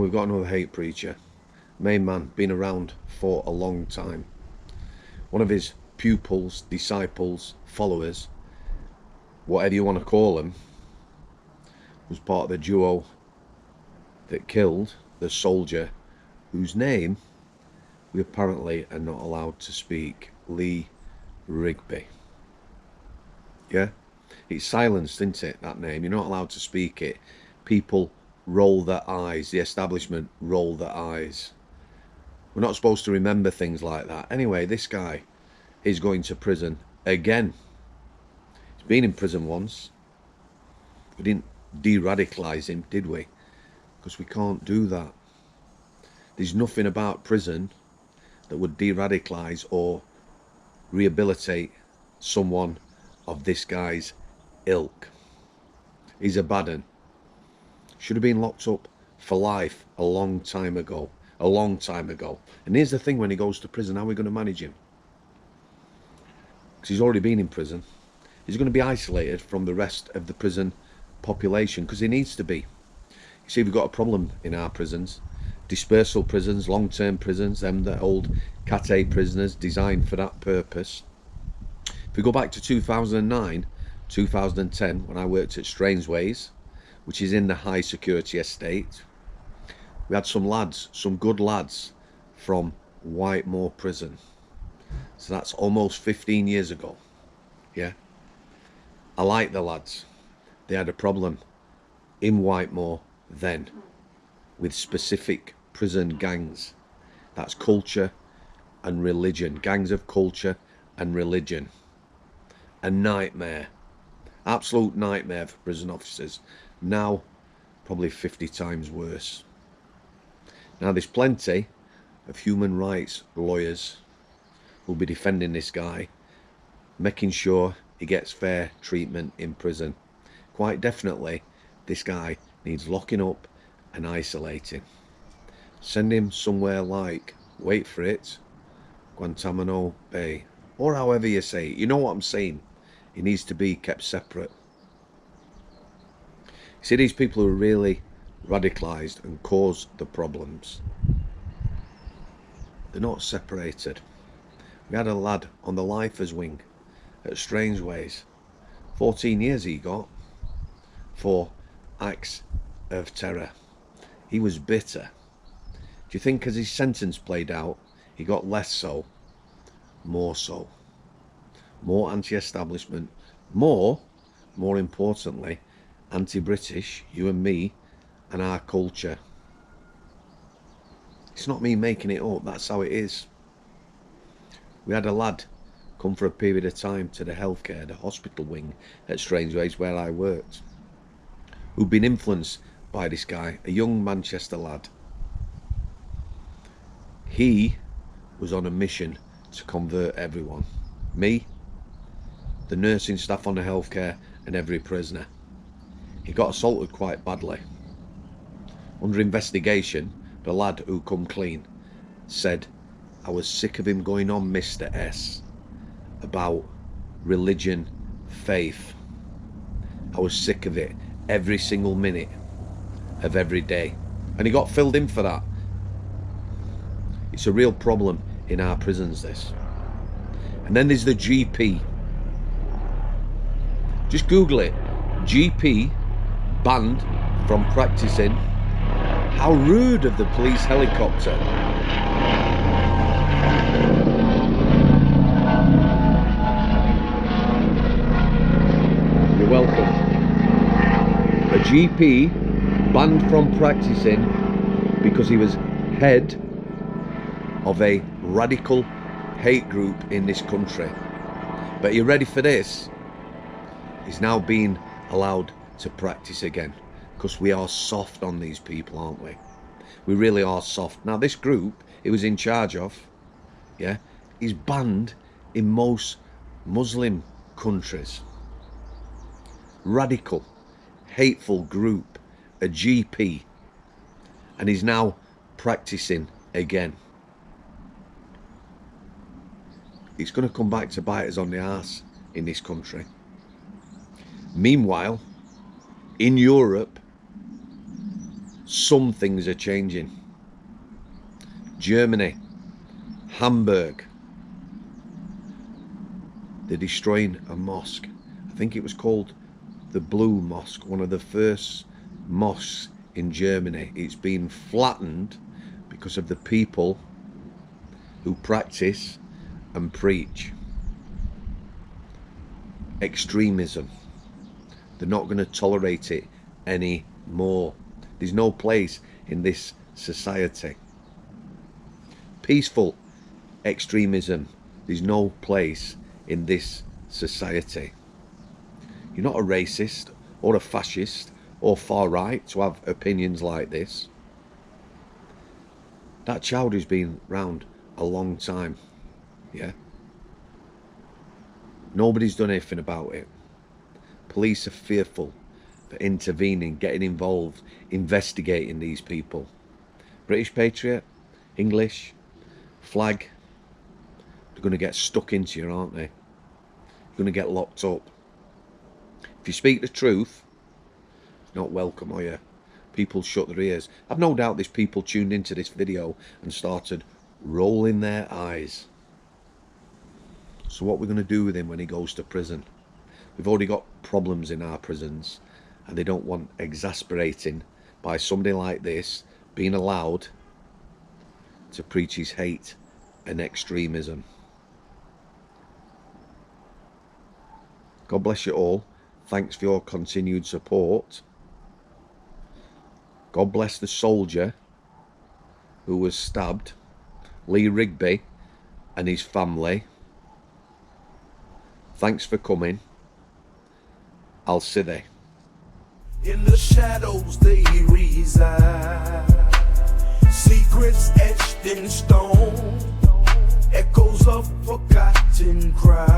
we've got another hate preacher. Main man, been around for a long time. One of his pupils, disciples, followers, whatever you want to call them, was part of the duo that killed the soldier whose name we apparently are not allowed to speak, Lee Rigby. Yeah? It's silenced, isn't it, that name? You're not allowed to speak it. People roll their eyes. The establishment roll their eyes. We're not supposed to remember things like that. Anyway, this guy is going to prison again. He's been in prison once. We didn't de-radicalise him, did we? Because we can't do that. There's nothing about prison that would de-radicalise or rehabilitate someone of this guy's ilk. He's a bad un. Should have been locked up for life a long time ago. A long time ago. And here's the thing, when he goes to prison, how are we going to manage him? Because he's already been in prison. He's going to be isolated from the rest of the prison population, because he needs to be. You see, we've got a problem in our prisons. Dispersal prisons, long-term prisons, them the old Cat A prisoners designed for that purpose. If we go back to 2009, 2010, when I worked at Strangeways, which is in the high security estate, we had some lads, some good lads from Whitemore prison. So that's almost 15 years ago. Yeah. I like the lads. They had a problem in Whitemore then with specific prison gangs. That's culture and religion. Gangs of culture and religion. A nightmare. Absolute nightmare for prison officers. Now, probably 50 times worse. Now, there's plenty of human rights lawyers who'll be defending this guy, making sure he gets fair treatment in prison. Quite definitely, this guy needs locking up and isolating. Send him somewhere like, wait for it, Guantanamo Bay, or however you say it. You know what I'm saying? He needs to be kept separate. You see, these people who are really radicalised and cause the problems, they're not separated. We had a lad on the lifers wing at Strangeways. 14 years he got for acts of terror. He was bitter. Do you think as his sentence played out, he got less so? More so. More anti-establishment. More importantly, anti-British, you and me, and our culture. It's not me making it up, that's how it is. We had a lad come for a period of time to the healthcare, the hospital wing at Strangeways where I worked, who'd been influenced by this guy, a young Manchester lad. He was on a mission to convert everyone. Me, the nursing staff on the healthcare, and every prisoner. He got assaulted quite badly. Under investigation, the lad who come clean said, I was sick of him going on Mr. S about religion, faith. I was sick of it every single minute of every day. And he got filled in for that. It's a real problem in our prisons, this. And then there's the GP. Just Google it. GP banned from practicing. How rude of the police helicopter. You're welcome. A GP banned from practicing because he was head of a radical hate group in this country. But you ready for this? He's now being allowed to practice again, because we are soft on these people, aren't we? We really are soft. Now this group he was in charge of, yeah, is banned in most Muslim countries. Radical, hateful group, a GP, and he's now practicing again. It's going to come back to bite us on the arse in this country. Meanwhile, in Europe, some things are changing. Germany, Hamburg, they're destroying a mosque. I think it was called the Blue Mosque, one of the first mosques in Germany. It's been flattened because of the people who practice and preach extremism. They're not going to tolerate it anymore. There's no place in this society. Peaceful extremism, there's no place in this society. You're not a racist or a fascist or far right to have opinions like this. That Chowdary's been round a long time, yeah. Nobody's done anything about it. Police are fearful for intervening, getting involved, investigating these people. British Patriot, English, flag, they're going to get stuck into you, aren't they? You're going to get locked up. If you speak the truth, you're not welcome, are you? People shut their ears. I've no doubt there's people tuned into this video and started rolling their eyes. So what we're going to do with him when he goes to prison? We've already got problems in our prisons, and they don't want exasperating by somebody like this being allowed to preach his hate and extremism. God bless you all. Thanks for your continued support. God bless the soldier who was stabbed, Lee Rigby, and his family. Thanks for coming. I'll see thee. In the shadows they reside, secrets etched in stone, echoes of forgotten cries.